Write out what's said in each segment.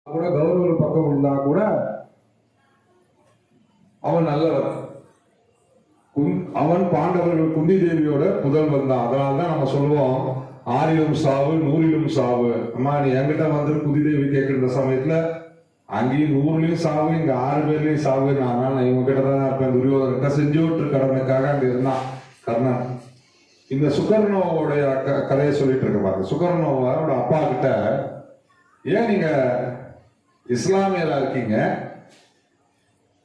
கூட கௌரவர் பக்கம் இருந்தா கூட அவன் நல்லவன். அவன் பாண்டவர்கள் குந்தி தேவியோட புதல்வன் தான். அதனால்தான் நம்ம சொல்லுவோம், ஆறிலும் சாவு நூறிலும் சாவு. அம்மா நீ என்கிட்ட வந்து குந்தி தேவி கேட்கிற சமயத்துல அங்கேயும் 100லயும் சாவு, இங்க 6 பேர்லயும் சாவு. நான் இவங்க கிட்டதான் இருப்பேன். துரியோதன செஞ்சோற்று கடனுக்காக அங்க இருந்தான் கர்ணன். இந்த சுகர்ணோவுடைய கதையை சொல்லிட்டு இருக்க பாருங்க. சுகர்ணோவோட அப்பா கிட்ட, ஏன் நீங்க இஸ்லாமியரா இருக்கீங்க,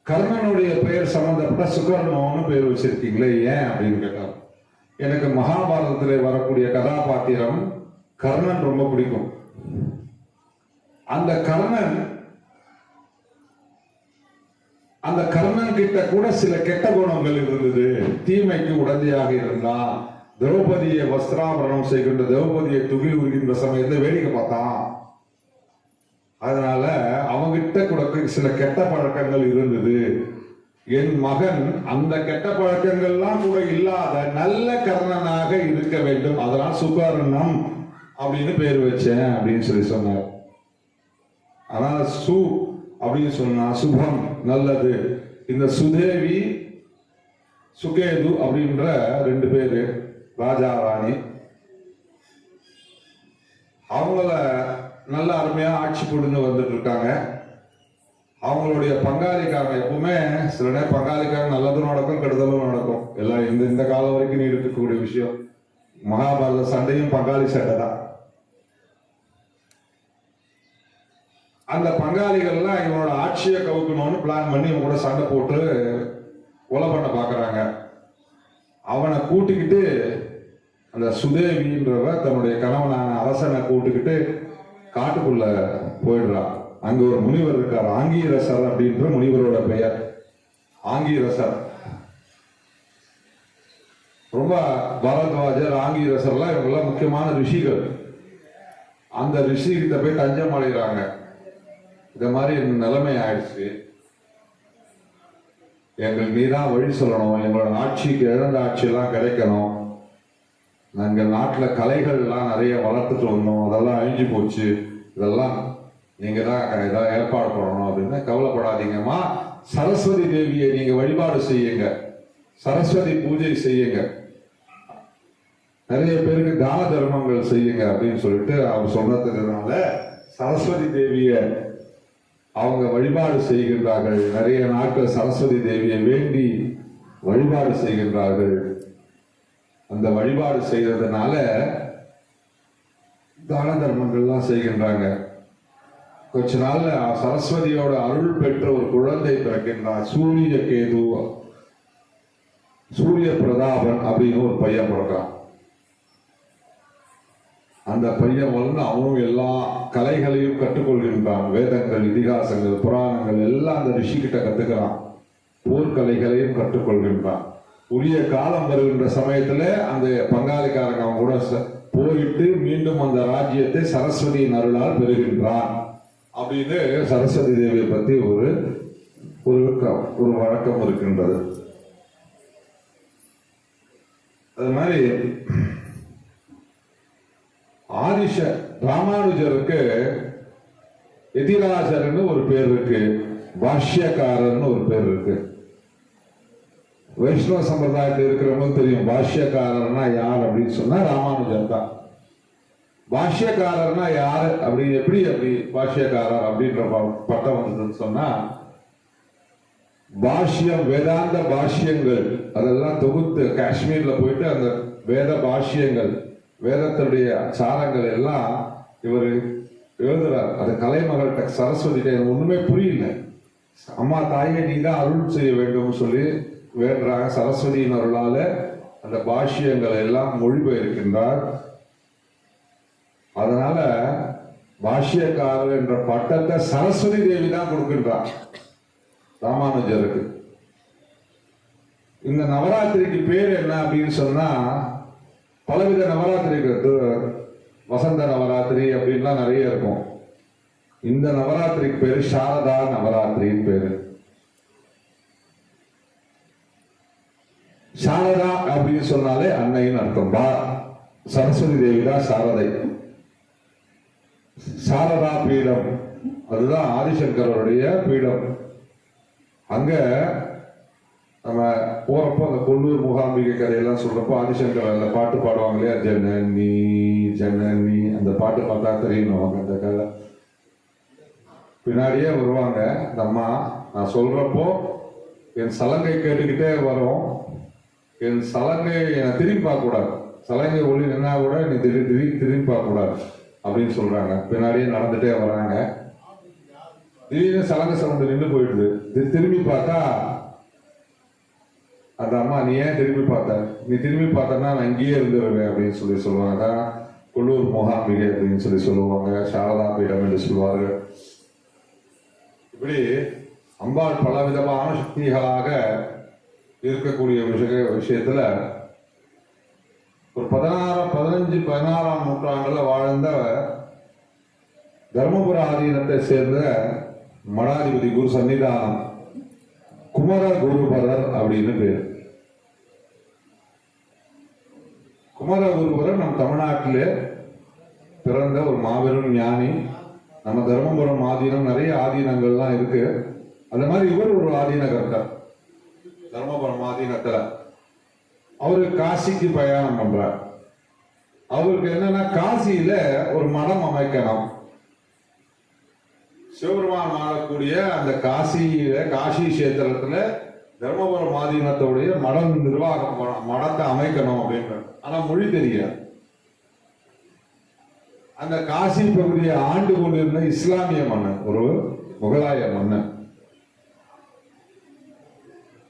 கர்ணனுடைய பெயர் சம்பந்தப்பட்ட சுகர்ணோன்னு பெயர் வச்சிருக்கீங்களே ஏன் அப்படின்னு கேட்டார். எனக்கு மகாபாரதத்திலே வரக்கூடிய கதாபாத்திரம் கர்ணன் ரொம்ப பிடிக்கும். அந்த கர்ணன் கிட்ட கூட சில கெட்ட குணங்கள் இருந்தது. தீமைக்கு உடந்தையாக இருந்தான். திரௌபதியை வஸ்திராபரணம் செய்கின்ற திரௌபதியை துகில் உருகின்ற சமயத்தில் வேடிக்கை பார்த்தான். அதனால அவங்கிட்ட கூட சில கெட்ட பழக்கங்கள் இருந்தது. என் மகன் அந்த கெட்ட பழக்கங்கள்லாம் கூட இல்லாத நல்ல கர்ணனாக இருக்க வேண்டும், அதனால் சுகர்ணம் அப்படின்னு பேர் வச்சேன் அப்படின்னு சொல்லி சொன்னார். அதனால சு அப்படின்னு சொன்னா சுபம், நல்லது. இந்த சுதேவி சுகேது அப்படின்ற 2 பேரு ராஜா ராணி. அவங்கள நல்ல அருமையா ஆட்சி புரிந்து வந்துட்டு இருக்காங்க. அவங்களுடைய பங்காளிக்காரங்க எப்பவுமே சில நேரம் பங்காளிக்காரங்க நல்லதும் நடக்கும் கெடுதலும் நடக்கும். எல்லாம் இந்த காலம் வரைக்கும் நீடிக்கக்கூடிய விஷயம். மகாபாரத சண்டையும் பங்காளி சண்டை தான். அந்த பங்காளிகள்லாம் இவனோட ஆட்சியை கவுக்கணும்னு பிளான் பண்ணி இவங்க கூட சண்டை போட்டு கொலை பண்ண பாக்குறாங்க. அவனை கூட்டிக்கிட்டு அந்த சுதேவின்றவ தன்னுடைய கணவனான அரசனை கூட்டுக்கிட்டு காட்டுக்குள்ள போயிடுறான். அங்க ஒரு முனிவர் இருக்கார், ஆங்கீரசர் அப்படின்ற முனிவரோட பெயர். ஆங்கீரசர் ரொம்ப பரத்வாஜர், ஆங்கீரசர்லாம் இவங்கெல்லாம் முக்கியமான ரிஷிகள். அந்த ரிஷி கிட்ட போய் தஞ்சம் அடைகிறாங்க. இந்த மாதிரி நிலைமை ஆயிடுச்சு, எங்களுக்கு நீதான் வழி சொல்லணும், எங்களோட ஆட்சிக்கு இழந்த ஆட்சியெல்லாம் கிடைக்கணும். நாங்க நாட்டுல கலைகள் எல்லாம் நிறைய வளர்த்துட்டு வந்தோம், அதெல்லாம் அழிஞ்சு போச்சு, இதெல்லாம் நீங்க தான் ஏதாவது ஏற்பாடு பண்ணணும் அப்படின்னு. கவலைப்படாதீங்கம்மா, சரஸ்வதி தேவியை நீங்க வழிபாடு செய்யுங்க, சரஸ்வதி பூஜை செய்யுங்க, நிறைய பேருக்கு தான தர்மங்கள் செய்யுங்க அப்படின்னு சொல்லிட்டு அவர் சொன்னதுனால சரஸ்வதி தேவிய அவங்க வழிபாடு செய்கின்றார்கள். நிறைய நாட்கள் சரஸ்வதி தேவியை வேண்டி வழிபாடு செய்கின்றார்கள். அந்த வழிபாடு செய்யறதுனால தான தர்மங்கள்லாம் செய்கின்றாங்க. கொஞ்ச நாள்ல சரஸ்வதியோட அருள் பெற்ற ஒரு குழந்தை பிறக்கின்றான். சூரிய பிரதாபன் அப்படின்னு ஒரு பையன் பிறக்கான். அந்த பையன் வந்து அவனும் எல்லா கலைகளையும் கற்றுக்கொள்கின்றான். வேதங்கள், இதிகாசங்கள், புராணங்கள் எல்லாம் அந்த ரிஷி கிட்ட கத்துக்கிறான். போர்க்கலைகளையும் கற்றுக்கொள்கின்றான். உரிய காலம் வருகின்ற சமயத்துல அந்த பங்காளிக்காரங்க அவன் கூட போயிட்டு மீண்டும் அந்த ராஜ்யத்தை சரஸ்வதியின் அருளால் பெறுகின்றான் அப்படின்னு சரஸ்வதி தேவியை பத்தி ஒரு வழக்கம் இருக்கின்றது. அது மாதிரி ராமானுஜருக்கு எதிராஜர்னு ஒரு பேர் இருக்கு, பாஷ்யக்காரர்னு ஒரு பேர் இருக்கு. வைஷ்ணவ சம்பிரதாயத்தில் இருக்கிறவங்க தெரியும் பாஷ்யக்காரர்னா யார் அப்படின்னு சொன்னா ராமானுஜர் தான். பாஷ்யக்காரர்னா யாரு எப்படி பாஷ்யக்காரர் அப்படின்ற பட்டம் வந்ததுன்னு சொன்னா, பாஷ்யம், வேதாந்த பாஷ்யங்கள் அதெல்லாம் தொகுத்து காஷ்மீர்ல போயிட்டு அந்த வேத பாஷ்யங்கள், வேதத்துடைய சாரங்கள் எல்லாம் இவர் எழுதுறார். அது கலைமகள்கிட்ட சரஸ்வதி ஒண்ணுமே புரியல. அம்மா தாயே நீ தான் அருள் செய்ய வேண்டும் சொல்லி வேண்டாங்க. சரஸ்வதியின் அருளால அந்த பாஷ்யங்களை எல்லாம் மொழிபெயர்க்கின்றார். அதனால பாஷ்யக்காரர் என்ற பட்டத்தை சரஸ்வதி தேவி தான் கொடுக்கின்றார் ராமானுஜருக்கு. இந்த நவராத்திரிக்கு பேர் என்ன அப்படின்னு சொன்னா, பலவித நவராத்திரி இருக்கு. வசந்த நவராத்திரி அப்படின்லாம் நிறைய இருக்கும். இந்த நவராத்திரிக்கு பேரு சாரதா நவராத்திரின்னு பேரு. சாரதா அப்படின்னு சொன்னாலே அன்னைன்னு அர்த்தம். சரஸ்வதி தேவி தான் சாரதை. சாரதா பீடம் அதுதான் ஆதிசங்கரருடைய பீடம். அங்க நம்ம போறப்போ அந்த கொல்லூர் மூகாம்பிகை கதையெல்லாம் சொல்றப்போ ஆதிசங்கர் அந்த பாட்டு பாடுவாங்க இல்லையா, ஜனனி ஜனனி, அந்த பாட்டு பார்த்தா தெரியணும். அந்த கதை பின்னாடியே வருவாங்க அந்த அம்மா. நான் சொல்றப்போ என் சலங்கை கேட்டுக்கிட்டே வரும். என் சலங்கை என்னை திரும்பி பார்க்க கூடாது, சலங்கை ஒளி நின்னா கூட நீ திரும்பி பார்க்க கூடாது அப்படின்னு சொல்றாங்க. பின்னாடியே நடந்துட்டே வராங்க. திடீர்னு சலங்கை சவுண்டு நின்று போயிடுது. திரும்பி பார்த்தா அந்த அம்மா, நீ ஏன் திரும்பி பார்த்த, நீ திரும்பி பார்த்தனா நான் இங்கேயே இருந்துருவேன் அப்படின்னு சொல்லுவாங்க. கொல்லூர் மூகாம்பிகை அப்படின்னு சொல்லுவாங்க, சாரதா பீடம் என்று சொல்லுவார்கள். இப்படி அம்பாள் பல விதமான சக்திகளாக இருக்கக்கூடிய விஷயத்துல ஒரு 16ஆம் நூற்றாண்டுல வாழ்ந்த தர்மபுர ஆதீனத்தை சேர்ந்த மடாதிபதி குரு சன்னிதானம் குமர குருபரர் அப்படின்னு பேர். குமர குருபரர் நம் தமிழ்நாட்டிலே பிறந்த ஒரு மாபெரும் ஞானி. நம்ம தர்மபுரம் ஆதீனம் நிறைய ஆதீனங்கள்லாம் இருக்கு. அந்த மாதிரி இவர் ஒரு ஆதீன கர்த்தர். தர்மபுரம் ஆதீனத்துல அவரு காசிக்கு பிரயாணம் பண்றார். அவருக்கு என்னன்னா, காசியில ஒரு மடம் அமைக்கணும். சிவபெருமான் ஆளக்கூடிய அந்த காசி கஷேத்திரத்துல தர்மபுரம் ஆதீனத்துடைய மடம் நிர்வாகம் மடத்தை அமைக்கணும் அப்படின்னு. ஆனா மொழி தெரியாது. அந்த காசி பகுதியை ஆண்டு கொண்டிருந்த இஸ்லாமிய மன்னன், ஒரு முகலாய மன்னன்,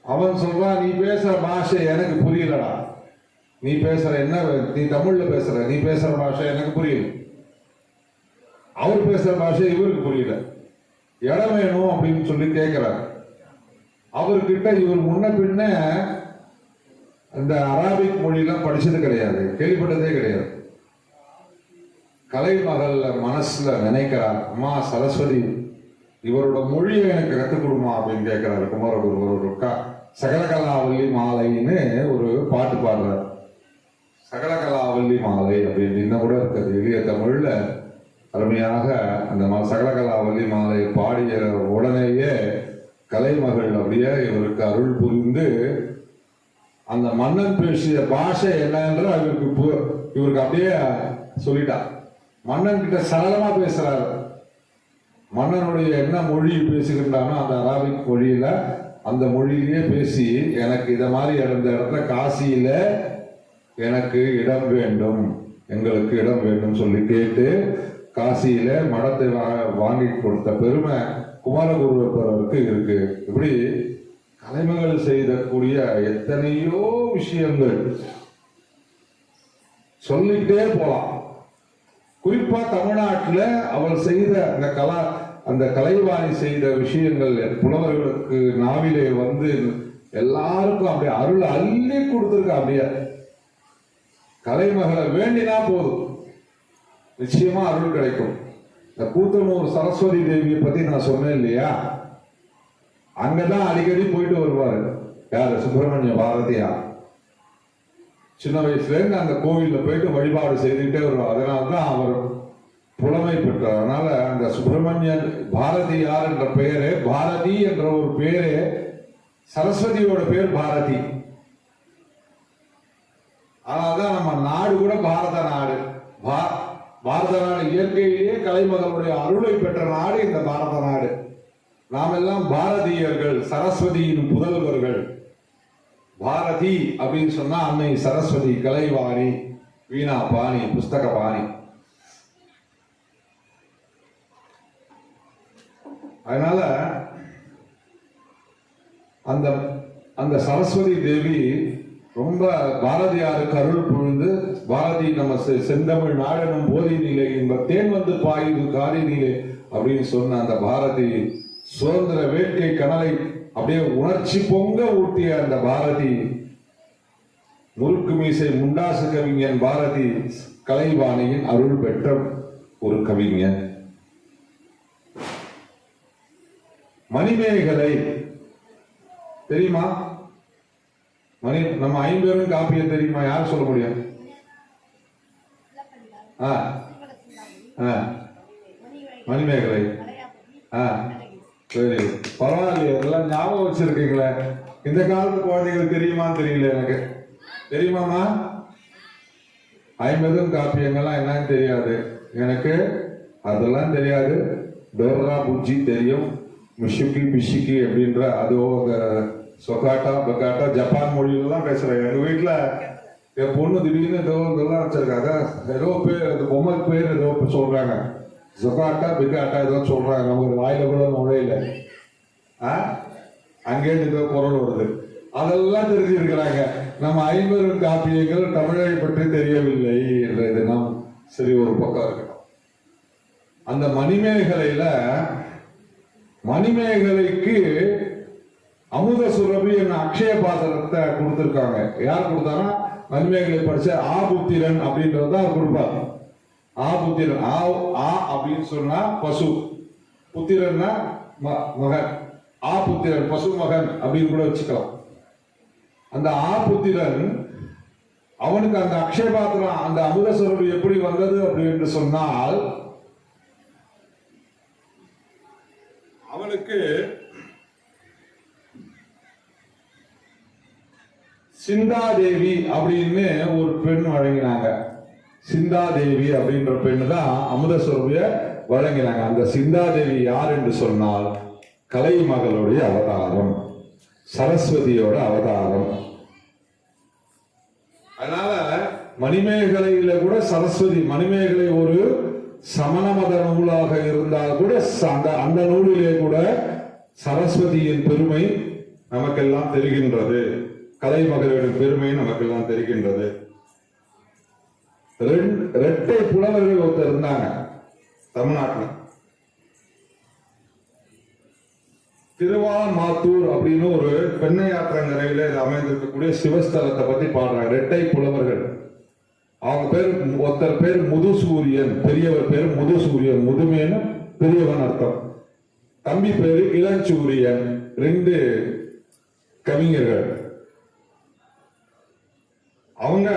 அவன் சொல்றான், நீ பேசுற பாஷை எனக்கு புரியலடா, நீ பேசுற என்ன, நீ தமிழ்ல பேசுற, நீ பேசுற பாஷை எனக்கு புரியல. அவர் பேசுற பாஷை இவருக்கு புரியல. இடம் வேணும் அப்படின்னு சொல்லி கேட்கிறார். அவர்கிட்ட இவர் முன்ன பின்ன இந்த அரபிக் மொழியெல்லாம் படிச்சது கிடையாது, கேள்விப்பட்டதே கிடையாது. கலைமகள் மனசுல நினைக்கிறார், அம்மா சரஸ்வதி இவரோட மொழியை எனக்கு கற்றுக் கொடுமா அப்படின்னு கேட்கிறாரு. குமரகுரு சகலகலாவல்லி மாலைன்னு ஒரு பாட்டு பாடுறார். சகலகலாவல்லி மாலை அப்படின்னு இன்னும் கூட இருக்குது எளிய தமிழ்ல. அருமையாக அந்த சகலகலாவல்லி மாலை பாடிய உடனேயே கலைமகள் அப்படியே இவருக்கு அருள் புரிந்து அந்த மன்னன் பேசிய பாஷை என்னன்ற இவருக்கு அப்படியே சொல்லிட்டார். மன்னன் கிட்ட சரளமா பேசுறாரு. மன்னனுடைய என்ன மொழி பேசுகின்றானோ அந்த அரபிக் மொழியில, அந்த மொழியிலேயே பேசி, எனக்கு இத மாதிரி இருந்த இடத்துல காசியில எனக்கு இடம் வேண்டும், எங்களுக்கு இடம் வேண்டும் சொல்லி கேட்டு காசியில மடத்தை வாங்கி கொடுத்த பெருமை குமரகுருபரருக்கு இருக்கு. இப்படி கலைமகள் செய்தக்கூடிய எத்தனையோ விஷயங்கள் சொல்லிக்கிட்டே போலாம். குறிப்பா தமிழ்நாட்டில் அவள் செய்த அந்த கலைவாணி செய்த விஷயங்கள் புலவர்களுக்கு நாவிலே வந்து எல்லாருக்கும் அப்படியே அருள் அள்ளி கொடுத்துருக்க. அப்படியே கலைமகளை வேண்டினா போதும், நிச்சயமா அருள் கிடைக்கும். இந்த கூத்தனூர் சரஸ்வதி தேவியை பத்தி நான் சொன்னேன் இல்லையா, அங்கதான் அடிக்கடி போயிட்டு வருவாரு. யாரு? சுப்பிரமணிய பாரதியார். சின்ன வயசுல இருந்து அந்த கோவில்ல போயிட்டு வழிபாடு செய்துக்கிட்டே வருவார். அதனால்தான் அவர் புலமை பெற்றார். அதனால அந்த சுப்பிரமணியன் பாரதியார் என்ற பெயரே, பாரதி என்ற ஒரு பேரே, சரஸ்வதியோட பேர் பாரதி. அதனால்தான் நம்ம நாடு கூட பாரத நாடு. பாரத நாடு இயற்கையிலேயே கலைமகளுடைய அருளை பெற்ற நாடு இந்த பாரத நாடு. நாம் எல்லாம் பாரதியர்கள், சரஸ்வதியின் புதல்வர்கள். பாரதி அப்படின்னு சொன்னா அன்னை சரஸ்வதி, கலைவாணி, வீணா பாணி, புஸ்தக பாணி. அதனால அந்த அந்த சரஸ்வதி தேவி ரொம்ப பாரதியாருக்கு அருள் புரிந்து, பாரதி நம்ம செந்தமிழ் நாடனும் போதி நிலை என்ப தேன் வந்து பாயுது காரி நிலை அப்படின்னு சொன்ன அந்த பாரதி, சுதந்திர வேட்கை கனலை அப்படியே உணர்ச்சி பொங்க ஊட்டிய அந்த பாரதி, முறுக்கு மீசை முண்டாசு கவிஞன் பாரதி, கலைவாணியின் அருள் பெற்ற ஒரு கவிஞன். மணிமேகலை தெரியுமா? நம்ம 5 பேரும் காப்பிய தெரியுமா? யார் சொல்ல முடியும்? மணிமேகலை ஆ சரி, பரவாயில்லையே, இதெல்லாம் ஞாபகம் வச்சிருக்கீங்களே. இந்த காலத்து குழந்தைங்களுக்கு தெரியுமான்னு தெரியல எனக்கு. தெரியுமாமா? ஐம்பதும் காப்பியங்கள்லாம் என்னன்னு தெரியாது எனக்கு, அதெல்லாம் தெரியாது. டோரா புஜ்ஜி தெரியும், மிஷுக்கி பிஷிக்கி அப்படின்ற அதோ சொக்காட்டா பக்காட்டா ஜப்பான் மொழியிலாம் பேசுறாங்க. எங்க வீட்டுல என் பொண்ணு திடீர்னு ஏதோ இதெல்லாம் வச்சிருக்காங்க, ஏதோ பேர் அந்த பொம்மை பேர் ஏதோ சொல்றாங்க, சொக்காட்டா பிக்காட்டா ஏதோ சொல்றாங்க, நமக்கு வாயில கூட நுழையில. அங்கே ஏதோ குரல் வருது, அதெல்லாம் தெரிஞ்சிருக்கிறாங்க. நம்ம 50 காப்பியங்கள் தமிழை பற்றி தெரியவில்லை என்ற தினம் சரி ஒரு பக்கம் இருக்கணும். அந்த மணிமேகலைக்கு அமுத சுரபி என்ன அக்ஷய பாத்திரத்தை கொடுத்திருக்காங்க. யார் கொடுத்தாங்கன்னா மணிமேகலை படிச்ச ஆபுத்திரன் அப்படின்றதான் கொடுப்பார். ஆபுத்திரன், ஆ அப்படின்னு சொன்னா பசு, புத்திரன்னா மகன், ஆபுத்திரன் பசு மகன் அப்படின்னு கூட வச்சுக்கலாம். அந்த ஆபுத்திரன் அவனுக்கு அந்த அக்ஷய பாத்திரம் அந்த அமுத சுரபி எப்படி வந்தது அப்படின்னு சொன்னால், அவனுக்கு சிந்தாதேவி அப்படின்னு ஒரு பெண் வழங்கினாங்க. சிந்தாதேவி அப்படின்ற பெண் தான் அமுத சுரபிய வழங்கினாங்க. அந்த சிந்தாதேவி யார் என்று சொன்னால் கலைமகளுடைய அவதாரம், சரஸ்வதியோட அவதாரம். அதனால மணிமேகலையில கூட சரஸ்வதி, மணிமேகலை ஒரு சமண மத நூலாக இருந்தால் கூட அந்த நூலிலே கூட சரஸ்வதியின் பெருமை நமக்கெல்லாம் தெரிகின்றது, கலைமகளின் பெருமை நமக்கெல்லாம் தெரிகின்றது. இரட்டை புலவர்கள் ஒருத்தர் இருந்தாங்க தமிழ்நாட்டில். திருவாமாத்தூர் அப்படின்னு ஒரு பெண்ணையாற்றங்கரையில அமைந்திருக்கக்கூடிய சிவஸ்தலத்தை பத்தி பாடுறாங்க இரட்டை புலவர்கள். அவங்க பேர், ஒருத்தர் பேர் முதுசூரியன், பெரியவர் பேர் முதுசூரியன், முதுமேன பெரியவன் அர்த்தம். தம்பி பேரு இளஞ்சூரியன். 2 கவிஞர்கள். அவங்க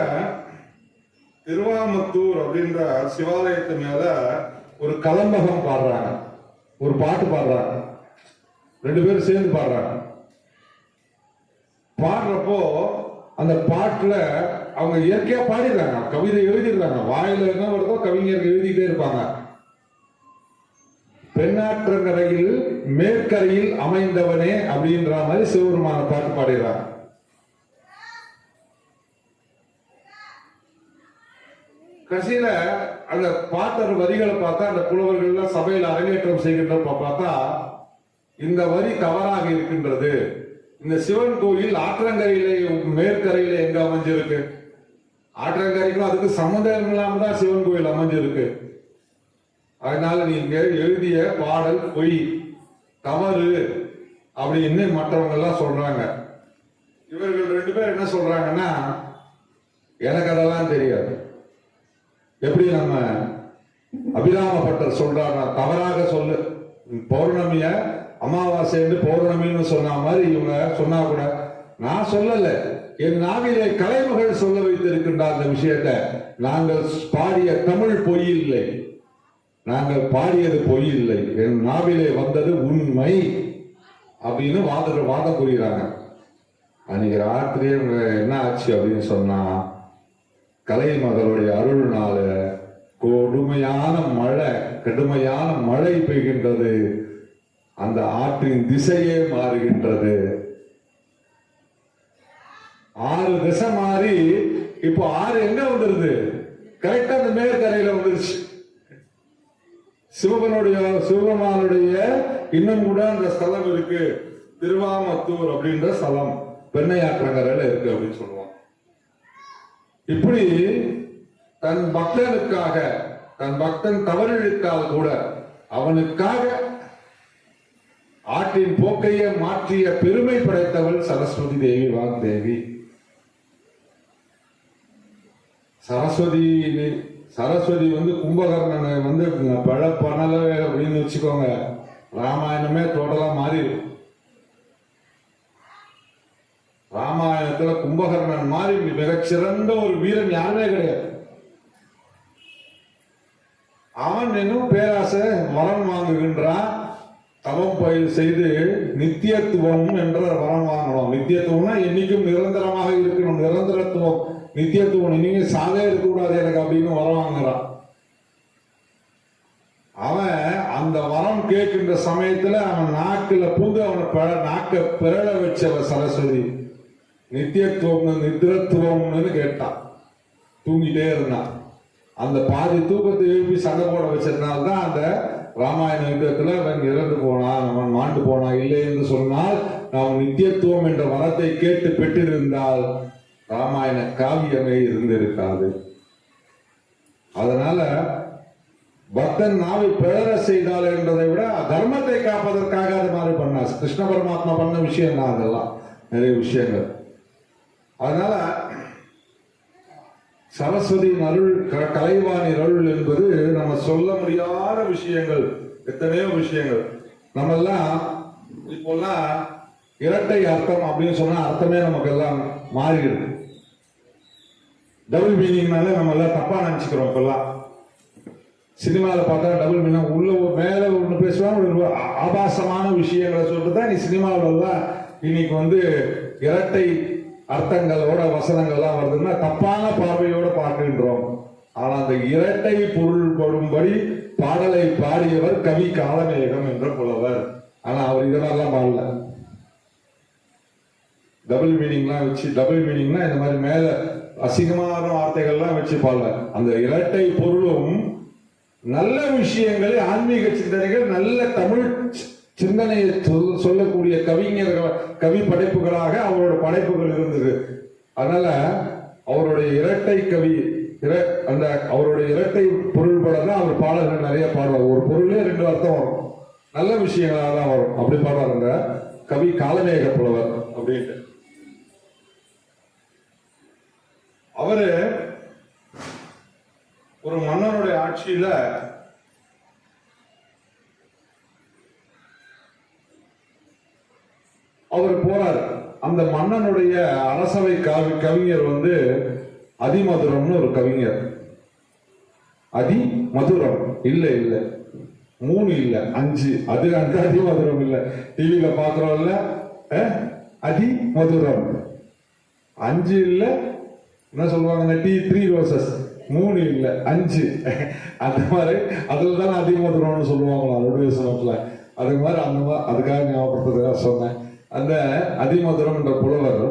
திருவாமத்தூர் அப்படின்ற சிவாலயத்து மேல ஒரு கலம்பகம் பாடுறாங்க, ஒரு பாட்டு பாடுறாங்க. 2 பேரும் சேர்ந்து பாடுறாங்க. பாடுறப்போ அந்த பாட்டுல அவங்க இயற்கையா பாடிடுறாங்க, கவிதை எழுதிடுறாங்க. வாயில என்ன வருதோ கவிஞர்கள் எழுதிட்டே இருப்பாங்க. பெண்ணாற்றங்கரையில் மேற்கரையில் அமைந்தவனே அப்படின்ற மாதிரி சிவபெருமான பாட்டு பாடிடுறாங்க. கடைசியில அந்த பாட்டர் வரிகளை பார்த்தா, அந்த புலவர்கள் சபையில் அரங்கேற்றம் செய்கின்றப்ப பார்த்தா இந்த வரி தவறாக இருக்கின்றது. இந்த சிவன் கோயில் ஆற்றங்கரையிலே மேற்கரையில எங்க அமைஞ்சிருக்கு? ஆற்றங்கரைக்கும் அதுக்கு சம்பந்தம் இல்லாம தான் சிவன் கோயில் அமைஞ்சிருக்கு. அதனால நீங்க எழுதிய பாடல் பொய், தவறு அப்படின்னு மற்றவங்க எல்லாம் சொல்றாங்க. இவர்கள் 2 பேர் என்ன சொல்றாங்கன்னா, எனக்கு அதெல்லாம் தெரியாது. எப்படி நம்ம அபிராமப்பட்டர் சொல்றாங்க, தவறாக சொல்லு, பௌர்ணமிய அமாவாசை என்று பௌர்ணமின்னு சொன்ன மாதிரி இவங்க சொன்னா கூட நான் சொல்லல, என் நாவிலே கலைமகள் சொல்ல வைத்திருக்கின்றார் அந்த விஷயத்தை. நாங்கள் பாடிய தமிழ் பொய் இல்லை, நாங்கள் பாடியது பொய் இல்லை, என் நாவிலே வந்தது உண்மை அப்படின்னு வாதம் புரிகிறாங்க. அன்னைக்கு ராத்திரியே என்ன ஆச்சு அப்படின்னு சொன்னா, கலைமகளுடைய அருள்னால கடுமையான மழை பெய்கின்றது. அந்த ஆற்றின் திசையே மாறுகின்றது. 6 திசை மாறி இப்போ ஆறு எங்க வந்துருது? கரெக்டா அந்த மேற்கரையில வந்துருச்சு. சிவபெருமானுடைய இன்னும் கூட அந்த ஸ்தலம் இருக்கு, திருவாமத்தூர் அப்படின்ற ஸ்தலம் பெண்ணையாற்றங்கரையில இருக்கு அப்படின்னு சொல்லுவோம். இப்படி தன் பக்தனுக்காக, தன் பக்தன் தவறிழுத்தால் கூட அவனுக்காக ஆற்றின் போக்கையே மாற்றிய பெருமை படைத்தவள் சரஸ்வதி தேவி, வாக்தேவி. சரஸ்வதி கும்பகர்ணனை பணல அப்படின்னு வச்சுக்கோங்க, ராமாயணமே டோட்டலா மாறி இருக்கும். ராமாயணத்துல கும்பகர்ணன் மாதிரி மிகச்சிறந்த ஒரு வீரன் யாருமே கிடையாது. அவன் இன்னும் பேராசை வரம் வாங்குகின்றான். தவம் பயிர் செய்து நித்தியத்துவம் என்ற வரம் வாங்கணும். நித்தியத்துவம்னா என்னைக்கும் நிரந்தரமாக இருக்கணும், நிரந்தரத்துவம், நித்தியத்துவம், இனிமே சாவே இருக்கக்கூடாது எனக்கு அப்படின்னு வரம் வாங்குறான். அவன் அந்த வரம் கேட்கின்ற சமயத்துல அவன் நாக்குல பூந்து அவனை நாக்க பிறழ வச்சவ சரஸ்வதி. நித்தியத்துவம் நித்திரத்துவம்னு கேட்டான். தூங்கிட்டே இருந்தான். அந்த பாதி தூக்கத்தை எழுப்பி சண்டை போட வச்சதுனால்தான் அந்த ராமாயண யுத்தத்துல அவன் இறந்து போனான், அவன் மாண்டு போனான். இல்லை என்று சொன்னால் நாம் நித்தியத்துவம் என்ற வரத்தை கேட்டு பெற்றிருந்தால் ராமாயண காவியமே இருந்திருக்காது. அதனால பக்தன் நாவை பிழற செய்தால் என்பதை விட தர்மத்தை காப்பதற்காக அது மாதிரி பண்ணார். கிருஷ்ண பரமாத்மா பண்ண விஷயம் தான் அதெல்லாம், நிறைய விஷயங்கள். அதனால சரஸ்வதியின் அருள், கலைவாணி அருள் என்பது நம்ம சொல்ல முடியாத விஷயங்கள், எத்தனையோ விஷயங்கள். நம்ம எல்லாம் இப்போல்லாம் இரட்டை அர்த்தம் அப்படின்னு சொன்னா அர்த்தமே நமக்கு எல்லாம் மாறிடுது. டபுள் மீனிங்னால நம்ம எல்லாம் தப்பா நினைச்சுக்கிறோம். இப்பெல்லாம் சினிமாவில் பார்த்தா டபுள் மீனிங், உள்ள மேல ஒன்று பேசுவாங்க, ஒரு ஆபாசமான விஷயங்களை சொல்லிட்டு தான் நீ சினிமாவில் எல்லாம் இன்னைக்கு இரட்டை அர்த்தங்களோட வசனங்கள்லாம் வருதுன்னா தப்பான பார்வையோட பார்க்கின்றோம். ஆனால் அந்த இரட்டை பொருள் படும்படி பாடலை பாடியவர் கவி காலமேகம் என்ற புலவர். ஆனா அவர் இதெல்லாம் பாடல. டபுள் மீனிங்லாம் வச்சு, டபுள் மீனிங்னா இந்த மாதிரி மேல அசிங்கமான வார்த்தைகள்லாம் வச்சு பாடல. அந்த இரட்டை பொருளும் நல்ல விஷயங்களை, ஆன்மீக சிந்தனைகள், நல்ல தமிழ் சிந்தனையை சொல்லக்கூடிய கவிஞர்கள், கவி படைப்புகளாக அவரோட படைப்புகள் இருந்தது. அதனால அவருடைய இரட்டை கவி, அந்த அவருடைய இரட்டை பொருள்பட தான் அவர் பாடல்கள் நிறைய பாடுவார். ஒரு பொருளே ரெண்டு அர்த்தம் வரும், நல்ல விஷயங்களாக தான் வரும். அப்படி பாடுவார் அந்த கவி காலமேக புலவர் அப்படின்ட்டு. அவரு ஒரு மன்னனுடைய ஆட்சியில அவர் போறார். அந்த மன்னனுடைய அரசவை கவிஞர் அதிமதுரம்னு ஒரு கவிஞர். அதிமதுரம் இல்ல இல்ல 3 இல்ல 5, அது அந்த அதிமதுரம் இல்ல, டிவியில பாக்குறோம்ல அதிமதுரம். 5 இல்ல, என்ன சொல்லுவாங்க, T3 ரோசஸ், 3 இல்ல 5, அந்த மாதிரி அதுல தானே அதிமதுரம்னு சொல்லுவாங்களா ரொட்டேஷன்ல. அது மாதிரி அந்த மாதிரி அதுக்காக ஞாபகப்படுத்துறதுக்காக சொன்னேன். அந்த அதிமதுரம் என்ற புலவர்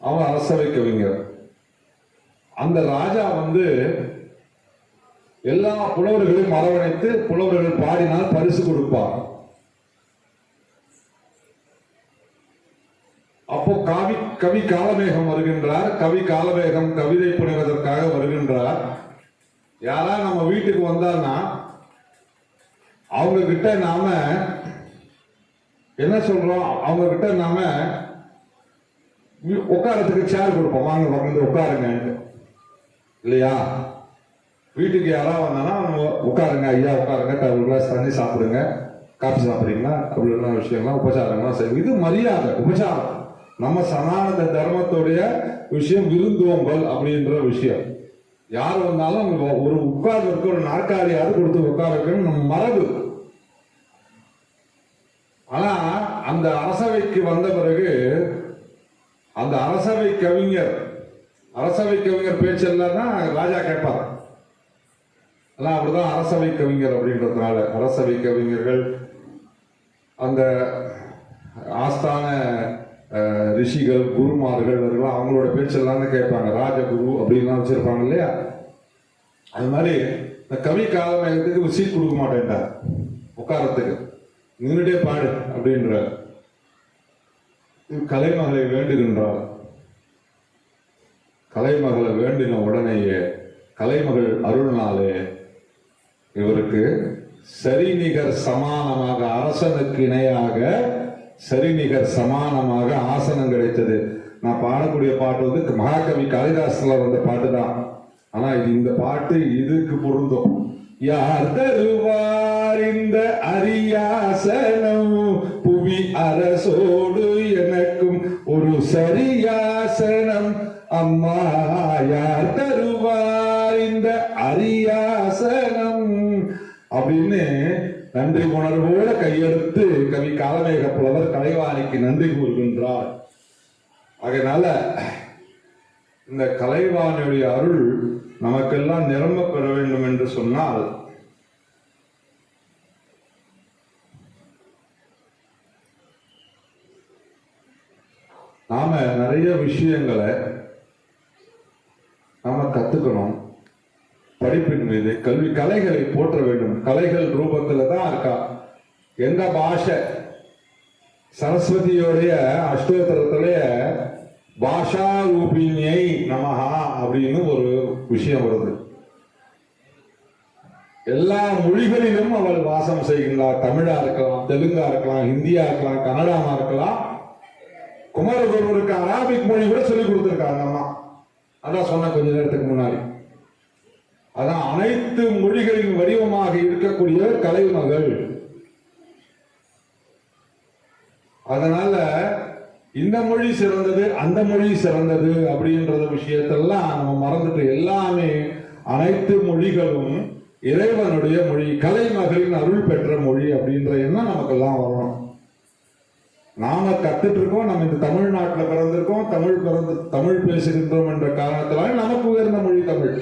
அவன் அரசவை கவிஞர். அந்த ராஜா எல்லா புலவர்களையும் அரவணைத்து புலவர்கள் பாடினால் பரிசு கொடுப்பார். அப்போ கவி காலமேகம் வருகின்றார். கவி காலமேகம் கவிதை புனைவதற்காக வருகின்றார். யாரா நம்ம வீட்டுக்கு வந்தான்னா அவங்க கிட்ட நாம என்ன சொல்றோம், அவங்க கிட்ட நாம உட்காரத்துக்கு சேர் கொடுப்போம், வாங்க வந்து உட்காருங்க இல்லையா. வீட்டுக்கு யாராவது வந்தானா உட்காருங்க ஐயா, உட்காருங்க, ஒரு கிளாஸ் தண்ணி சாப்பிடுங்க, காஃபி சாப்பிடுறீங்களா அப்படின்னா விஷயம்லாம் உபச்சாரங்கள்லாம் செய்யும். இது மரியாதை, உபச்சாரம். நம்ம சனாதன தர்மத்துடைய விஷயம் விருந்தோம்பல் அப்படின்ற விஷயம். யார் வந்தாலும் ஒரு உட்கார்ந்து ஒரு நாற்காலியாவது கொடுத்து உட்கார வைக்கணும், நம்ம மரபு. ஆனா அந்த அரசவைக்கு வந்த பிறகு அந்த அரசவை கவிஞர் பேச்செல்லாம் ராஜா கேட்பார். அதான் அப்படிதான் அரசவை கவிஞர் அப்படின்றதுனால அரசவை கவிஞர்கள் அந்த ஆஸ்தான ரிஷிகள், குருமார்கள் அவங்களோட பேச்செல்லாம் கேட்பாங்க. ராஜகுரு அப்படின்லாம் வச்சிருப்பாங்க இல்லையா. அது மாதிரி இந்த கவி காலமேகத்துக்கு சீட் கொடுக்க மாட்டேன்ட்டார் உட்காரத்துக்கு, நின்றுட்டே பாடு அப்படின்ற. கலைமகளை வேண்டுகின்றார். கலைமகளை வேண்டின உடனேயே கலைமகள் அருள்னாலே இவருக்கு சரிநிகர் சமானமாக, அரசனுக்கு இணையாக சரிநிகர் சமானமாக ஆசனம் கிடைத்தது. நான் பாடக்கூடிய பாட்டு மகாகவி காளிதாசன்ல வந்த பாட்டு தான். ஆனா இந்த பாட்டு இதுக்கு பொருந்தும். யார் தருவார் இந்த அரியாசனம், புவி அரசோடு எனக்கும் ஒரு சரியாசனம், அம்மா யார் தருவார் இந்த அரியாசனம் அப்படின்னு நன்றி உணர்வோட கையெடுத்து கவி காலமேக புலவர் கலைவாணிக்கு நன்றி கூறுகின்றார். அதனால இந்த கலைவாணியுடைய அருள் நமக்கெல்லாம் நிரம்ப பெற வேண்டும் என்று சொன்னால் நாம நிறைய விஷயங்களை நாம கத்துக்கணும். படிப்பின் மீது கல்வி கலைகளை போற்ற வேண்டும். கலைகள் ரூபத்துல தான் இருக்கா. எந்த பாஷை சரஸ்வதியோடைய அஷ்டோத்தரத்துடைய பாஷா ரூபிணியை நமஹா அப்படின்னு ஒரு விஷயம் வருது. எல்லா மொழிகளிலும் அவள் வாசம் செய்கின்றார். தமிழா இருக்கலாம், தெலுங்கா இருக்கலாம், ஹிந்தியா இருக்கலாம், கன்னடாமா இருக்கலாம். குமரகுருவருக்கு அராபிக் மொழி கூட சொல்லிக் கொடுத்திருக்காங்க அம்மா. அதான் சொன்ன கொஞ்ச நேரத்துக்கு முன்னாடி. அதான் அனைத்து மொழிகளின் வடிவமாக இருக்கக்கூடிய கலைமகள். அதனால இந்த மொழி சிறந்தது, அந்த மொழி சிறந்தது அப்படின்ற விஷயத்தெல்லாம் நம்ம மறந்துட்டு எல்லாமே அனைத்து மொழிகளும் இறைவனுடைய மொழி, கலைமகளின் அருள் பெற்ற மொழி அப்படின்ற எண்ணம் நமக்கெல்லாம் வரணும். நாம கத்துட்டு இருக்கோம். நம்ம இந்த தமிழ்நாட்டில் பிறந்திருக்கோம், தமிழ் பேசுகின்றோம் என்ற காரணத்தினால நமக்கு உயர்ந்த மொழி தமிழ்.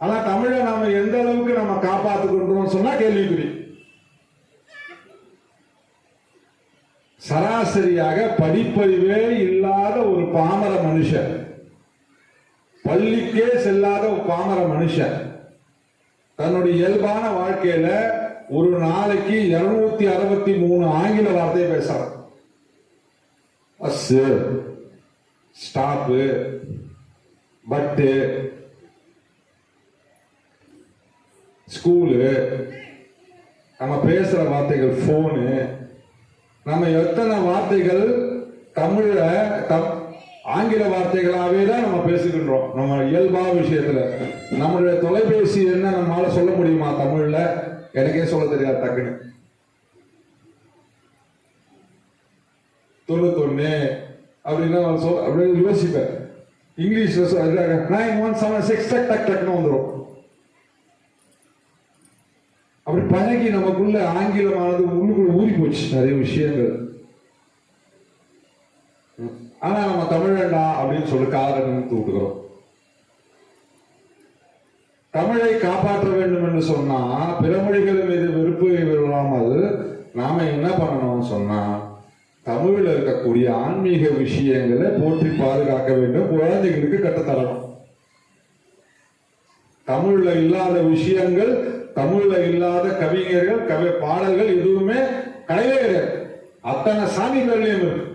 ஆனா தமிழை நாம எந்த அளவுக்கு நம்ம காப்பாத்துக்கின்றோம் சொன்னா கேள்விக்குறி. சராசரியாக படிப்பறிவே இல்லாத ஒரு பாமர மனுஷன், பள்ளிக்கே செல்லாத ஒரு பாமர மனுஷன் தன்னுடைய இயல்பான வாழ்க்கையில ஒரு நாளைக்கு 263 ஆங்கில வார்த்தை பேசுறான். பஸ், ஸ்டாப்பு, பட்டு, ஸ்கூலு, நம்ம பேசுற வார்த்தைகள், போனு, நம்ம எத்தனை வார்த்தைகள் தமிழ ஆங்கில வார்த்தைகளாவே தான் நம்ம பேசுகின்றோம். நம்ம இயல்பா விஷயத்துல நம்மளுடைய தொலைபேசி என்ன நம்மளால சொல்ல முடியுமா தமிழ்ல? எனக்கே சொல்ல தெரியாது டக்குன்னு. 91 அப்படின்னா அப்படியே யோசிப்பேன். இங்கிலீஷ்ல 9176 டக்குன்னு வந்துடும். அப்படி பழகி நமக்குள்ள ஆங்கிலமானது உள்ளுக்குள்ள ஊறி போச்சு நிறைய விஷயங்கள். ஆனா நம்ம தமிழண்டா அப்படின்னு சொல்லி காரணம் தூட்டுகிறோம். தமிழை காப்பாற்ற வேண்டும் என்று சொன்னா பிற மொழிகள் மீது வெறுப்பு விடாமல் நாம என்ன பண்ணணும்னு சொன்னா தமிழ்ல இருக்கக்கூடிய ஆன்மீக விஷயங்களை போற்றி பாதுகாக்க வேண்டும். குழந்தைகளுக்கு கற்றுத்தரணும். தமிழ்ல இல்லாத விஷயங்கள், தமிழ்ல இல்லாத கவிஞர்கள், பாடல்கள் எதுவுமே கிடையவே கிடையாது. அத்தனை சாமிகள்லயும் இருக்கு.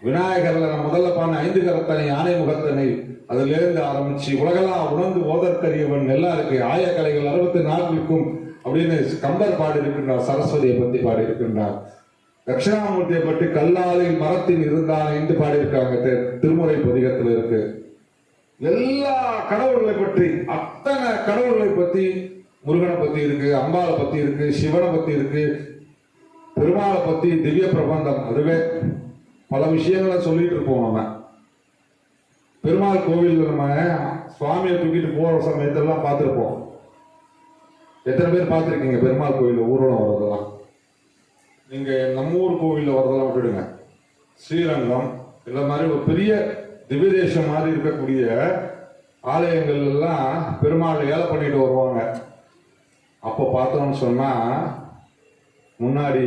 விநாயகர்ல நான் முதல்ல பாடின 5 கரத்தனை யானை முகத்தனை அதுல இருந்து ஆரம்பிச்சு உலகெல்லாம் உணர்ந்து ஓதற்கரியவன் எல்லாம் இருக்கு. ஆயக்கலைகள் 64 அப்படின்னு கம்பர் பாடி இருக்கின்றார். சரஸ்வதியை பத்தி பாடி இருக்கின்றார். தட்சிணாமூர்த்தியை பற்றி கல்லாலில் மரத்தில் இருந்தான் என்று பாடியிருக்காங்க. திருமுறை பதிகத்தில் இருக்கு. எல்லா கடவுள்களை பற்றி, அத்தனை கடவுள்களை பத்தி, முருகனை பத்தி இருக்கு, அம்பாளை பத்தி இருக்கு, சிவனை பத்தி இருக்கு, பெருமாளை பத்தி திவ்ய பிரபந்தம். அதுவே பல விஷயங்களை சொல்லிட்டு இருப்போம். நம்ம பெருமாள் கோவில் நம்ம சுவாமியை தூக்கிட்டு போற சமயத்தெல்லாம் பார்த்துருப்போம். எத்தனை பேர் பார்த்துருக்கீங்க பெருமாள் கோவில் ஊர்வலம் வர்றதெல்லாம்? நீங்க நம்ம ஊர் கோவில்ல வரதெல்லாம் விட்டுடுங்க. ஸ்ரீரங்கம் இந்த மாதிரி ஒரு பெரிய திவ்யதேசம் மாதிரி இருக்கக்கூடிய ஆலயங்கள் எல்லாம் பெருமாள் ஏலை பண்ணிட்டு வருவாங்க. அப்போ பார்த்தோம்னு சொன்னா முன்னாடி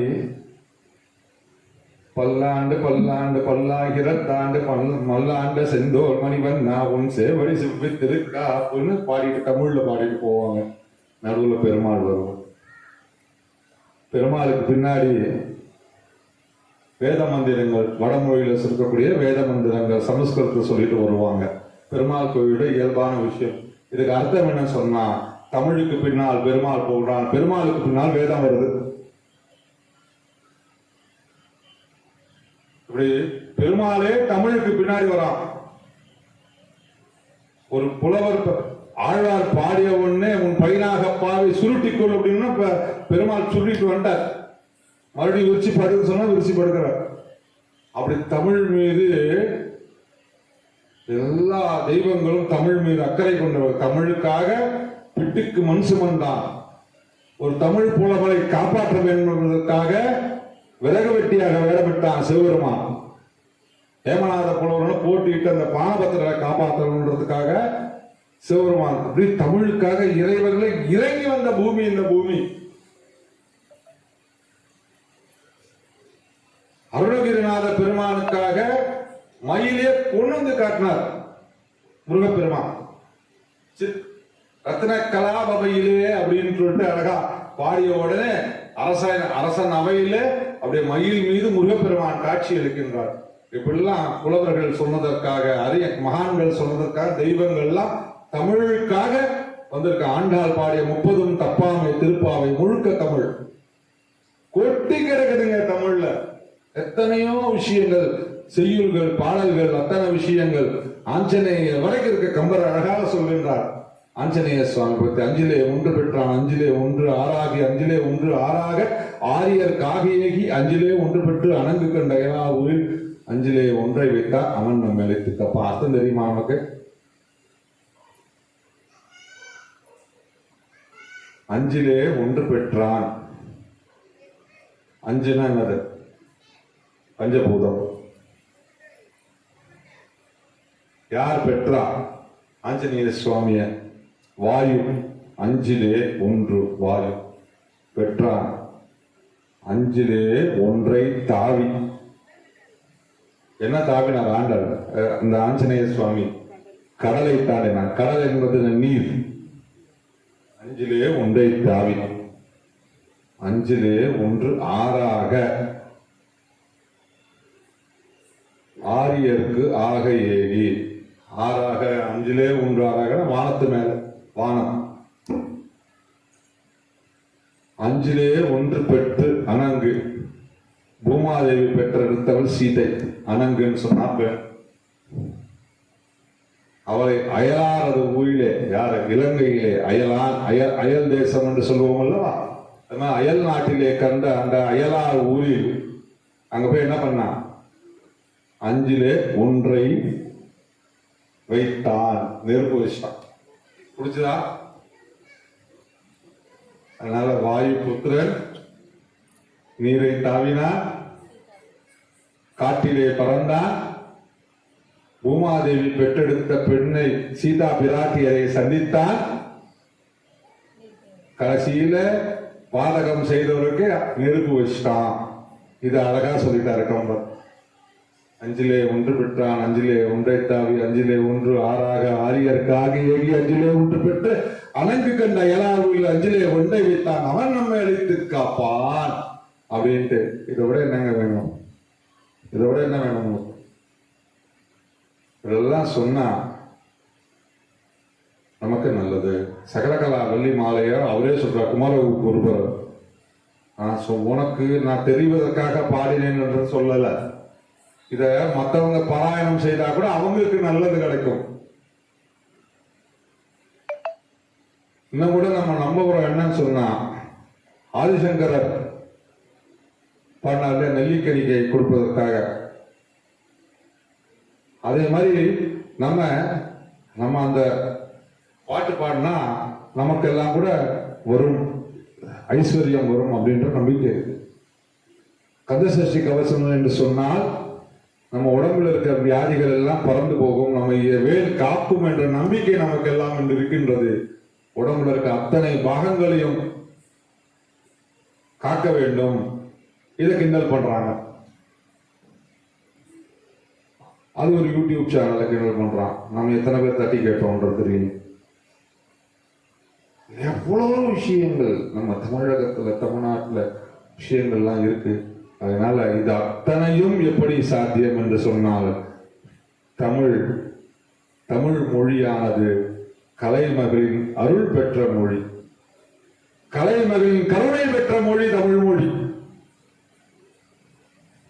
பல்லாண்டு பல்லாண்டு பல்லாயிரத்தாண்டு மல்லாண்ட செந்தோர் மணிவன் நான் உன் சேவடி சிப்பி திருக்கா அப்படின்னு பாடிட்டு தமிழ்ல பாடிட்டு போவாங்க. நடுவுல பெருமாள் வருவாங்க. பெருமாளுக்கு பின்னாடி வேத மந்திரங்கள், வடமொழியில இருக்கக்கூடிய வேத மந்திரங்கள் சமஸ்கிருதத்தை சொல்லிட்டு வருவாங்க. பெருமாள் கோயிலோட இயல்பான விஷயம். இதுக்கு அர்த்தம் என்ன சொன்னா, தமிழுக்கு பின்னால் பெருமாள் போகிறான், பெருமாளுக்கு பின்னால் வேதம் வருது. இப்படி பெருமாளே தமிழுக்கு பின்னாடி வரான். ஒரு புலவர் ஆழ்வார் பாடிய உடனே உன் பையனாக பாவை சுருட்டிக்கொள் அப்படின்னா பெருமாள் சுருட்டிட்டு வந்தார். மறுபடியும் விரிச்சி படுக்க சொன்னா விரிச்சி படுக்கிறார். அப்படி தமிழ் மீது எல்லா தெய்வங்களும் தமிழ் மீது அக்கறை கொண்டவர். தமிழுக்காக பிட்டுக்கு மண் சுமந்தான். ஒரு தமிழ் புலவரை காப்பாற்ற வேண்டும் என்பதற்காக விறகு வெட்டியாக வேடமிட்டான் சிவபெருமான். ஹேமநாத புலவர்களை போட்டியிட்டு அந்த பானபத்திரரை காப்பாற்றணுன்றதுக்காக சிவபெருமான் அப்படி தமிழுக்காக இறைவர்களை இறங்கி வந்த பூமி இந்த பூமி. அருணகிரிநாத பெருமானுக்காக மயிலே கொண்டு வந்து காட்டினார் முருகப்பெருமான். ரத்ன கலாபவையிலே அப்படின்னு சொல்லிட்டு அழகா பாடிய உடனே அரசன் அவையிலே அப்படியே மயில் மீது முருகப்பெருமான் காட்சி அளிக்கின்றார். இப்படிலாம் புலவர்கள் சொன்னதற்காக, அரிய மகான்கள் சொன்னதற்காக, தெய்வங்கள்லாம் தமிழுக்காக வந்திருக்க. ஆண்டாள் பாடிய 30 தப்பாமை திருப்பாவை முழுக்க தமிழ் கொட்டி கிடக்குதுங்க. தமிழ்ல எத்தனையோ விஷயங்கள், செய்யுள்கள், பாடல்கள், அத்தனை விஷயங்கள். ஆஞ்சநேய வரைக்கும் இருக்க கம்பர் அழகாக சொல்கின்றார். ஆஞ்சநேய சுவாமி பத்தி அஞ்சிலே ஒன்று பெற்றான், அஞ்சிலே ஒன்று ஆறாகி, அஞ்சிலே ஒன்று ஆறாக ஆரியர் காகியேகி, அஞ்சிலே ஒன்று பெற்று அணங்கு கண்ட எல்லா ஊரில் அஞ்சிலே ஒன்றை வைத்தா அவன் நம்ம அழைத்துக்கப்பா. அர்த்தம் தெரியுமா நமக்கு? அஞ்சிலே ஒன்று பெற்றான். அஞ்சுனா என்னது? பஞ்சபூதம். யார் பெற்றா? ஆஞ்சநேய சுவாமிய. வாயு, அஞ்சிலே ஒன்று வாயு பெற்றான். அஞ்சிலே ஒன்றை தாவி. என்ன தாவினார் ஆண்டர்? அந்த ஆஞ்சநேய சுவாமி கடலை தாடினார். கடல் என்பது நீர். அஞ்சிலே ஒன்றை தாவி. அஞ்சிலே ஒன்று ஆறாக ஆரியருக்கு ஆக ஏகி. ஆறாக அஞ்சிலே ஒன்று ஆறாக வானத்து மேல வானம். அஞ்சிலே ஒன்று பெற்று அணங்கு. பூமாதேவி பெற்றெடுத்தவள் சீதை. அணங்குன்னு சொன்னாப்ப அவளை அயலாரது ஊரிலே, யார்? இலங்கையிலே அயலான், அயல் தேசம் என்று சொல்லுவோம் அல்லவா? அயல் நாட்டிலே கண்ட அந்த அயலார் ஊரில் அங்க போய் என்ன பண்ணா? அஞ்சிலே ஒன்றை வைத்தான். நெருப்பு வச்சான். புடிச்சதா? அதனால வாயு புத்திரன் நீரை தாவினான், காட்டிலே பறந்தான். பூமாதேவி பெற்றெடுத்த பெண்ணை சீதா பிராட்டியரை சந்தித்தான். கடைசியில பாதகம் செய்தவருக்கு நெருப்பு வச்சிட்டான். இது அழகா சொல்லிட்டாரு கம்பர். அஞ்சிலே ஒன்று பெற்றான், அஞ்சிலே ஒன்றை தாவி, அஞ்சிலே ஒன்று ஆறாக ஆரியருக்காக ஏகி, அஞ்சிலே ஒன்று பெற்று அணங்கு கண்ட எலாவில் அஞ்சிலே ஒன்றை வைத்தான், அவன் நம்மை அழைத்து காப்பான் அப்படின்ட்டு. இதை விட என்னங்க வேணும்? இதை விட என்ன வேணும்? இதெல்லாம் சொன்னா நமக்கு நல்லது. சகலகலா வெள்ளி மாலையா அவரே சொல்ற குமார ஒருவர், உனக்கு நான் தெரிவதற்காக பாடினேன் என்று சொல்லல. இத மற்றவங்க பாராயணம் செய்தா கூட அவங்களுக்கு நல்லது கிடைக்கும். இன்னும் கூட நம்ம நம்புறோம். என்னன்னு சொன்னா, ஆதிசங்கரர் பாடினார்ல நெல்லிக்கணிக்கை கொடுப்பதற்காக, அதே மாதிரி நம்ம அந்த பாட்டு பாடினா நமக்கு எல்லாம் கூட வரும், ஐஸ்வர்யம் வரும் அப்படின்ற நம்பிக்கை இருக்கு. கந்தசஷ்டி கவசம் என்று சொன்னால் நம்ம உடம்புல இருக்கிற வியாதிகள் எல்லாம் பறந்து போகும், நம்ம வேல் காக்கும் என்ற நம்பிக்கை நமக்கு எல்லாம் இன்று இருக்கின்றது. உடம்புல இருக்க அத்தனை பாகங்களையும் காக்க வேண்டும். இதை கிண்டல் பண்றாங்க. அது ஒரு யூடியூப் சேனல்ல கிண்டல் பண்றான். நம்ம எத்தனை பேர் தட்டி கேட்டோம்ன்றது தெரியும். எவ்வளவு விஷயங்கள் நம்ம தமிழகத்துல, தமிழ்நாட்டுல விஷயங்கள்லாம் இருக்கு. அதனால இது அத்தனையும் எப்படி சாத்தியம் என்று சொன்னால், தமிழ் மொழியானது கலைமகளின் அருள் பெற்ற மொழி, கலைமகளின் கருணை பெற்ற மொழி தமிழ் மொழி.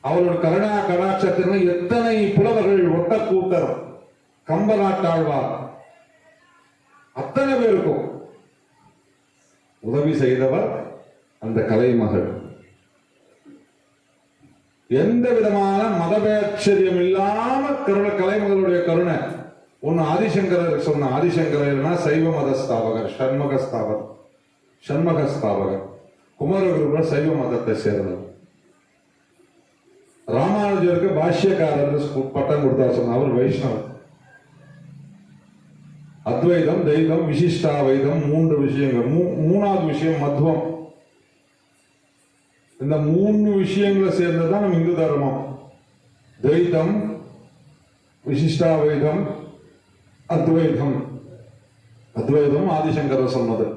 அவரோட கருணா கடாட்சத்திற்கு எத்தனை புலவர்கள், ஒட்டக்கூத்தர், கம்பநாட்டாழ்வார், அத்தனை பேருக்கும் உதவி செய்தவர் அந்த கலைமகள். எந்த விதமான மதபேட்சரியம் இல்லாம கலைமகளுடைய கருணை ஒன்னு ஆதிசங்கரர் சொன்ன, ஆதிசங்கரர்னா சைவ மத ஸ்தாபகர், சண்மக ஸ்தாபகர். குமரகுருபர் சைவ மதத்தை சேர்ந்தவர். ராமானுஜருக்கு பாஷ்யக்காரர் பட்டம் கொடுத்தா சொன்ன, அவர் வைஷ்ணவர். அத்வைதம், தெய்வம், விசிஷ்டாவைதம், 3 விஷயங்கள். மூணாவது விஷயம் மத்வம். இந்த 3 விஷயங்களை சேர்ந்ததுதான் நம்ம இந்து தர்மம். துவைதம், விசிஷ்டாவைதம், அத்வைதம். அத்வைதம் ஆதிசங்கரர் சொன்னது.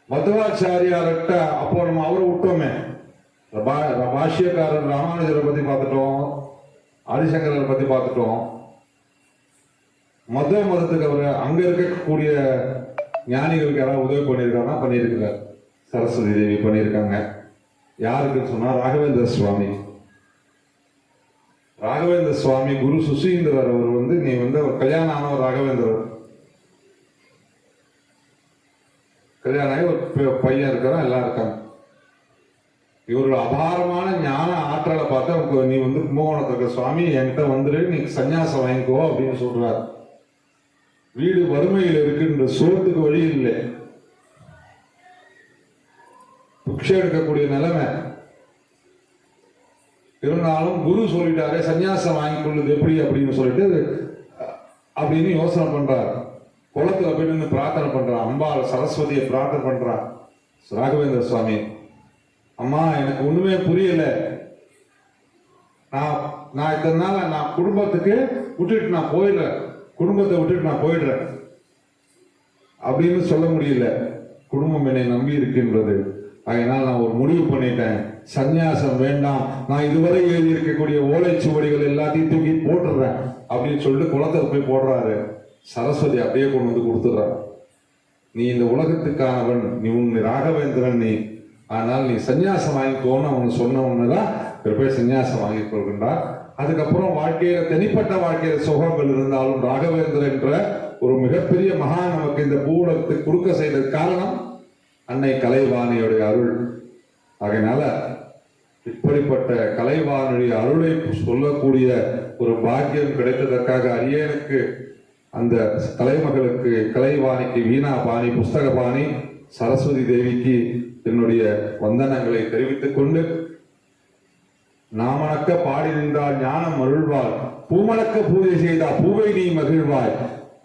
மத்வாச்சாரியார்கிட்ட அப்போ நம்ம அவரை விட்டோமே. பாஷ்யக்காரர் ராமானுஜரை பத்தி பார்த்துட்டோம், ஆதிசங்கரரை பத்தி பார்த்துட்டோம். மதத்துக்கு அவர் அங்க இருக்கக்கூடிய ஞானிகளுக்கு யாராவது உதவி பண்ணியிருக்காருன்னா பண்ணியிருக்கிறார். சரஸ்வதி தேவி பண்ணியிருக்காங்க. யாருக்குன்னு சொன்னா ராகவேந்திர சுவாமி. ராகவேந்திர சுவாமி குரு சுசீந்திரர் அவர் நீ அவர் கல்யாணம் ஆனவர் ராகவேந்திரர். கல்யாணம் ஆகி ஒரு பையன் இருக்கிறான், எல்லாம் இருக்காங்க. இவரோட அபாரமான ஞான ஆற்றலை பார்த்தா நீ கும்பகோணத்துல இருக்க சுவாமி என்கிட்ட வந்துரு, நீ சன்னியாசம் வாங்கிக்கோ அப்படின்னு சொல்றாரு. வீடு வறுமையில் இருக்குன்ற, சோத்துக்கு வழி இல்லை, பிக்ஷை எடுக்கக்கூடிய நிலைமை இருந்தாலும் குரு சொல்லிட்டாரே சன்னியாசம் வாங்கி கொள்ளுது எப்படி அப்படின்னு சொல்லிட்டு அப்படின்னு யோசனை பண்றார். குளத்துல போயிட்டு பிரார்த்தனை பண்றான், அம்பாள் சரஸ்வதியை பிரார்த்தனை பண்றான். ராகவேந்திர சுவாமி, அம்மா எனக்கு ஒண்ணுமே புரியல, நான் இத்தனை நாள் நான் குடும்பத்துக்கு விட்டுட்டு நான் போயிடுறேன், குடும்பத்தை விட்டுட்டு நான் போயிடுறேன் அப்படின்னு சொல்ல முடியல. குடும்பம் என்னை நம்பி இருக்கின்றது, அதனால் நான் ஒரு முடிவு பண்ணிட்டேன், சந்நியாசம் வேண்டாம், நான் இதுவரை எழுதி இருக்கக்கூடிய ஓலைச்சுவடிகள் எல்லாத்தையும் தூக்கி போட்டுடுறேன் அப்படின்னு சொல்லிட்டு குளத்துல போய் போடுறாரு. சரஸ்வதி அப்படியே கொண்டு கொடுத்துடுறார். நீ இந்த உலகத்துக்கானவன், நீ உன் ராகவேந்திரன், நீ ஆனால் நீ சன்னியாசம் வாங்கிக்கோன்னு அவனு சொன்ன ஒண்ணுதான் போய் சன்னியாசம் வாங்கி கொள்கின்றார். அதுக்கப்புறம் வாழ்க்கையில தனிப்பட்ட வாழ்க்கையில சுகங்கள் இருந்தாலும் ராகவேந்திரன் என்ற ஒரு மிகப்பெரிய மகான் நமக்கு இந்த பூவுலகத்துக்கு கொடுக்க செய்த காரணம் அன்னை கலைவாணியுடைய அருள். ஆகையினால இப்படிப்பட்ட கலைவாணியுடைய அருளை சொல்லக்கூடிய ஒரு பாக்கியம் கிடைத்ததற்காக அரியனுக்கு, அந்த கலைமகளுக்கு, கலைவாணிக்கு, வீணா பாணி, புஸ்தக பாணி, சரஸ்வதி தேவிக்கு என்னுடைய வந்தனங்களை தெரிவித்துக் கொண்டு, நாமணக்க பாடி நின்றால் ஞானம் அருள்வாள், பூமணக்க பூஜை செய்தால் பூவை நீ மகிழ்வாய்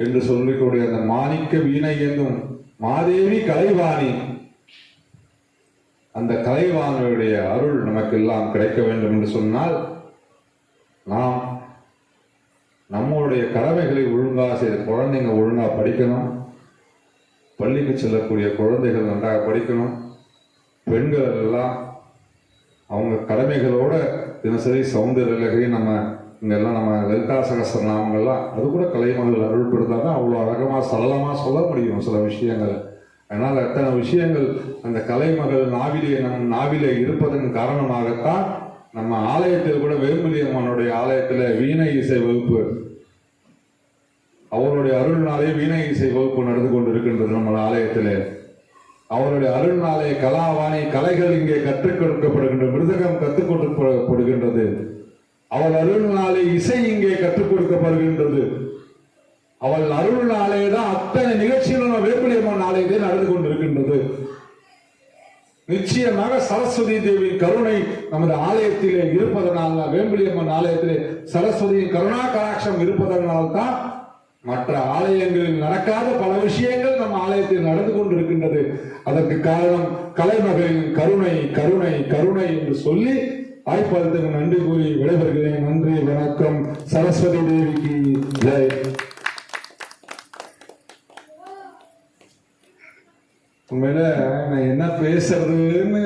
என்று சொல்லிக்கூடிய அந்த மாணிக்க வீணை என்னும் மாதேவி கலைவாணி, அந்த கலைவாணியுடைய அருள் நமக்கு எல்லாம் கிடைக்க வேண்டும் என்று சொன்னால் நாம் நம்முடைய கடமைகளை ஒழுங்காக செய்த குழந்தைங்க ஒழுங்கா படிக்கணும், பள்ளிக்கு செல்லக்கூடிய குழந்தைகள் நன்றாக படிக்கணும், பெண்கள் எல்லாம் அவங்க கடமைகளோட தினசரி சௌந்தர்யலகை நம்ம இங்கெல்லாம் நம்ம லலிதா சகஸ்ரநாமங்கள்லாம் அது கூட கலைமகள் அருள்படுத்தாதான் அவ்வளோ அழகமாக சரளமாக சொல்ல முடியும் சில விஷயங்கள். அதனால் அத்தனை விஷயங்கள் அந்த கலைமகள் நாவிலே இருப்பதன் காரணமாகத்தான் நம்ம ஆலயத்தில் கூட வேம்புலியம்மனுடைய ஆலயத்தில் வீணை இசை வகுப்பு, அவருடைய அருள்நாளே வீணை இசை வகுப்பு நடந்து கொண்டிருக்கின்றது நம்ம ஆலயத்திலே. அவருடைய அருள்நாளே கலாவாணி கலைகள் இங்கே கற்றுக் கொடுக்கப்படுகின்றது, மிருதகம் கற்றுக் கொடுக்கப்படுகின்றது. அவள் அருள்நாளே இசை இங்கே கற்றுக் கொடுக்கப்படுகின்றது. அவள் அருள்நாளே தான் அத்தனை நிகழ்ச்சிகளும் வேம்புலியம்மன் ஆலயத்திலே நடந்து கொண்டிருக்கின்றது. நிச்சயமாக சரஸ்வதி தேவி கருணை நமது ஆலயத்திலே இருப்பதனால், வேம்புலியம்மன் ஆலயத்திலே சரஸ்வதியின் கருணா கடாட்சம் இருப்பதனால் தான் மற்ற ஆலயங்களில் நடக்காத பல விஷயங்கள் நம்ம ஆலயத்தில் நடந்து கொண்டிருக்கின்றது. அதற்கு காரணம் கலைமகளின் கருணை கருணை கருணை என்று சொல்லி வாய்ப்பதற்கு நன்றி கூறி விடைபெறுகிறேன். நன்றி, வணக்கம். சரஸ்வதி தேவிக்கு ஜெய். உண்மையில நான் என்ன பேசுறதுன்னு